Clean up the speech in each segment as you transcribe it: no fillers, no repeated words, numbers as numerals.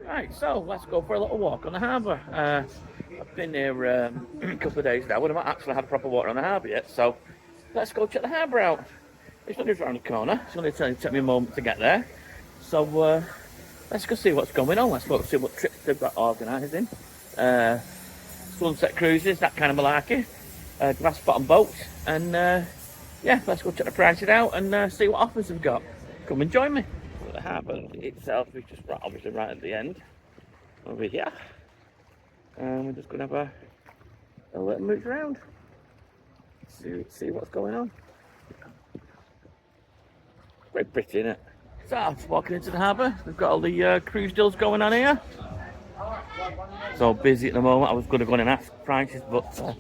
Right, so let's go for a little walk on the harbour. I've been here a couple of days now. I've not actually had a proper walk on the harbour yet, so let's go check the harbour out. It's not just around the corner. It's going to take me a moment to get there. So let's go see what's going on. Let's go see what trips they've got organising. Sunset cruises, that kind of malarkey. Glass bottom boats, and yeah, let's go check the prices out and see what offers they've got. Come and join me. The harbour itself is just obviously right at the end over here, and we're just going to have a little move around, see what's going on. Very pretty, isn't it? So just walking into the harbour, we've got all the cruise deals going on here. It's all busy at the moment. I was going to go in and ask prices, but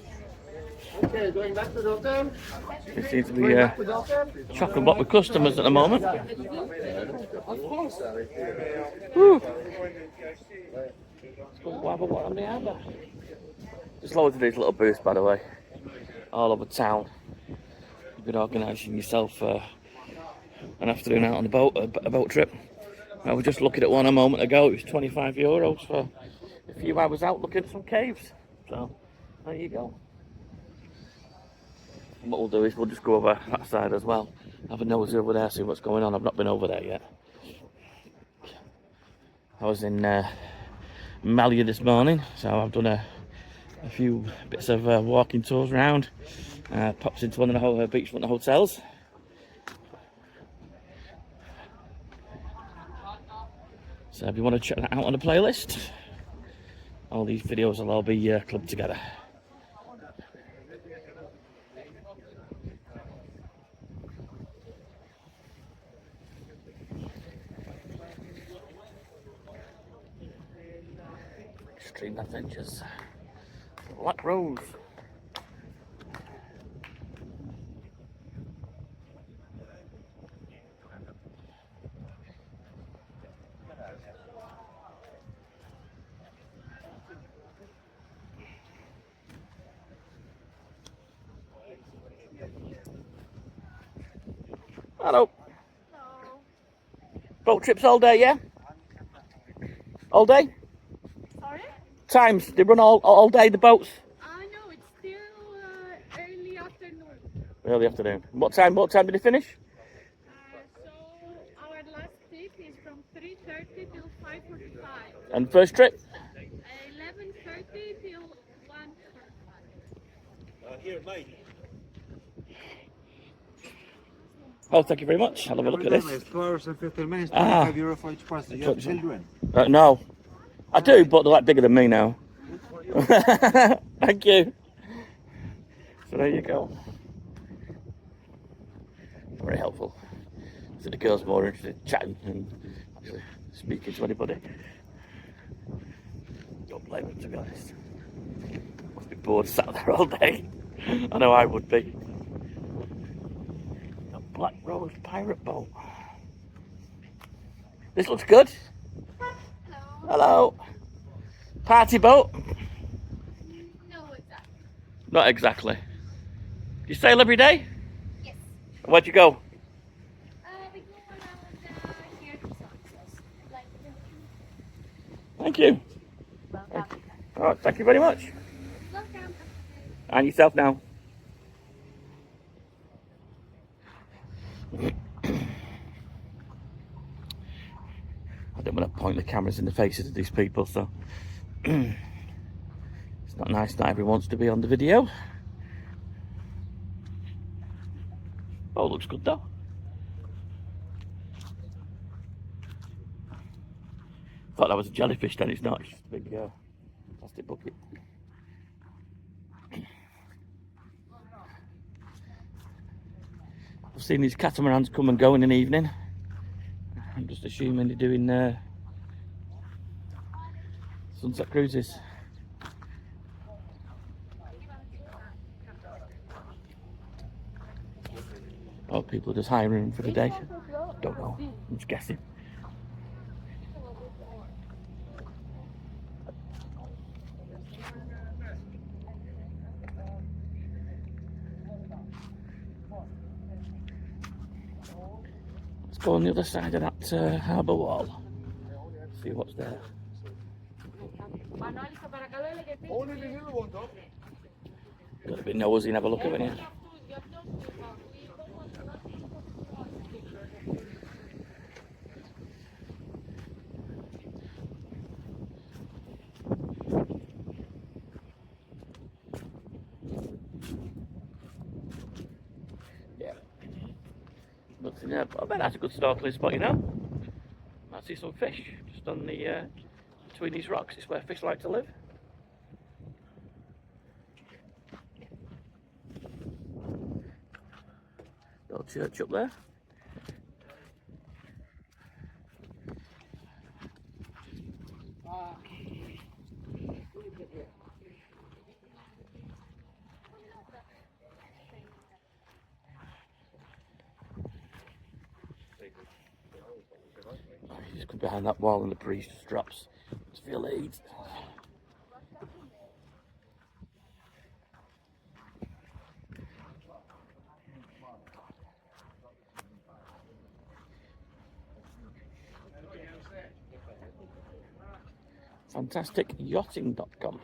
Okay, going back to the hotel. it seems to be chock-a-block with customers at the moment. Of course. Woo. Let's go have a walk on the harbour. There's loads of these little booths, by the way, all over town. You've been organising yourself an afternoon out on a boat trip. I was just looking at one a moment ago. It was €25 for a few hours out looking at some caves. So there you go. What we'll do is we'll just go over that side as well. Have a nosy over there, see what's going on. I've not been over there yet. I was in Malia this morning, so I've done a few bits of walking tours around. Popped into one of the beachfront hotels. So if you want to check that out on the playlist, all these videos will all be clubbed together. Extreme Adventures. Black Rose. Hello. Hello. Boat trips all day, yeah? All day? Sorry? Times, they run all day, the boats? No, it's still early afternoon. Early afternoon. What time did they finish? So our last tip is from 3:30 till 5:45. And first trip? 11:30 till 1:45. Here, mate. Oh, thank you very much. I'll have a look at this. It's 2 hours and 15 minutes, Ah. €25 for each person. You have children. No. I do, but they're like bigger than me now. Thank you. So there you go. Very helpful. So the girls more interested in chatting and actually speaking to anybody. Don't blame them, to be honest. Must be bored sat there all day. I know I would be. The Black Rose pirate boat. This looks good. Hello. Hello. Party boat? No, exactly. Not exactly. You sail every day? Yes. Where'd you go? We go around here to Hersonissos. Like, Thank you. welcome. All right, thank you very much. Welcome. And yourself now. I don't want to point the cameras in the faces of these people, so it's not nice. Not everyone wants to be on the video. Oh, looks good though. Thought that was a jellyfish, then it's not. It's just a big plastic bucket. I've seen these catamarans come and go in an evening. I'm just assuming they're doing sunset cruises. Oh, people are just hiring them for the day. Don't know. I'm just guessing. Let's go on the other side of that harbour wall. See what's there. Got a bit nosy and have a look at it. Yeah. Nothing there, but I bet that's a good snorkeling spot, you know. Might see some fish just on the between these rocks. It's where fish like to live. Little church up there. Just come behind that wall and the breeze just drops. Just feel the heat. FantasticYachting.com.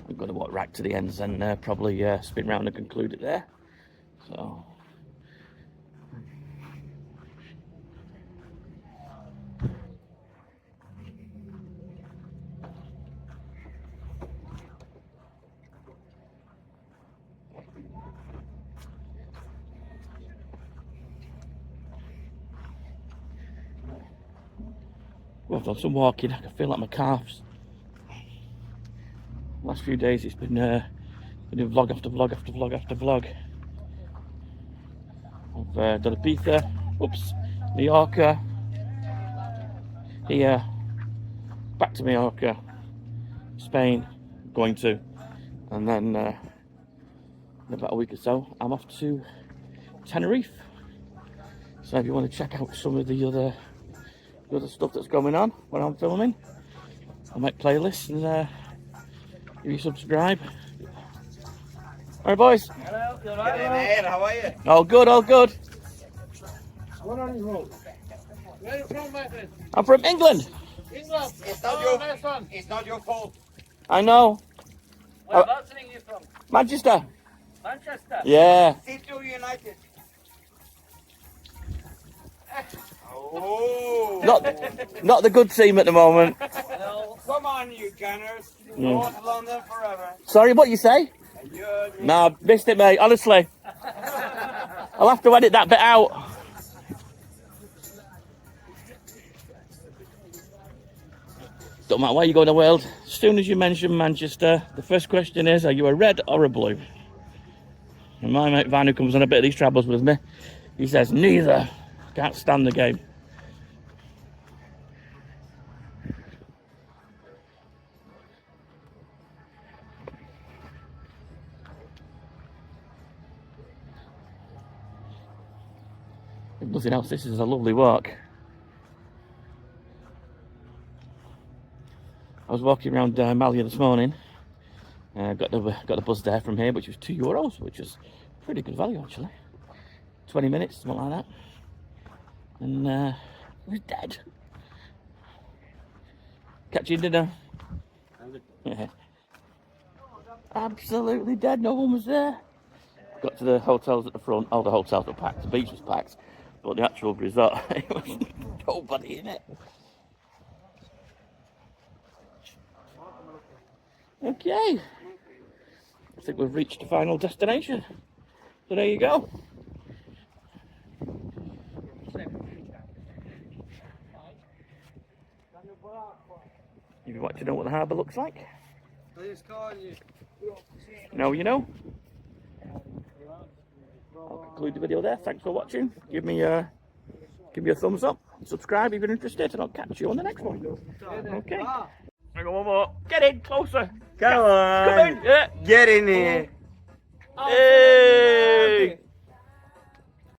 I'm going to walk right to the ends and probably spin round and conclude it there. So. Well, I've done some walking. I can feel like my calves. Last few days it's been doing vlog after vlog after vlog after vlog. I've done Ibiza, Mallorca, here, back to Mallorca, Spain, going to, and then in about a week or so I'm off to Tenerife. So if you want to check out some of the other stuff that's going on when I'm filming, I'll make playlists and give you subscribe. Alright boys. Hello, you alright? How are you? All good, all good. What are you from? Where are you from, my friend? I'm from England. England. It's not your fault. I know. Whereabouts are you from? Manchester. Manchester. Yeah. City United. Oh. Not the good team at the moment. Well, come on, you Gunners. Mm. North London forever. Sorry, what you say? Nah, missed it, mate. Honestly, I'll have to edit that bit out. Don't matter where you go in the world. As soon as you mention Manchester, the first question is, are you a red or a blue? And my mate Van, who comes on a bit of these travels with me, he says neither. Can't stand the game. If nothing else, this is a lovely walk. I was walking around Malia this morning. Got the bus there from here, which was €2, which was pretty good value actually. 20 minutes, something like that. And it was dead. Catch you dinner. Yeah. Absolutely dead, no one was there. Got to the hotels at the front, all the hotels were packed, the beach was packed, but the actual resort, there was nobody in it. Okay, I think we've reached the final destination, so there you go. If you want to know what the harbour looks like, now you know. I'll conclude the video there. Thanks for watching. Give me a thumbs up, subscribe if you're interested, and I'll catch you on the next one. Okay. Hang on, one more. Get in closer. Come on. Come in. Yeah. Get in here. Hey.